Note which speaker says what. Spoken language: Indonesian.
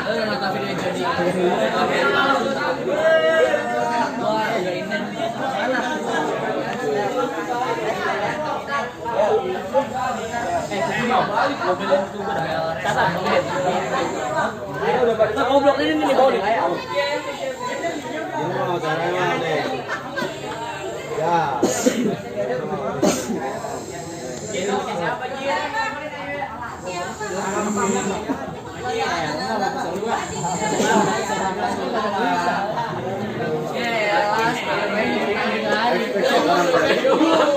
Speaker 1: nonton video jadi. Wah, ini. Goblok ini nih bau nih kayak.
Speaker 2: Mau caranya deh. Ya.
Speaker 1: Ya,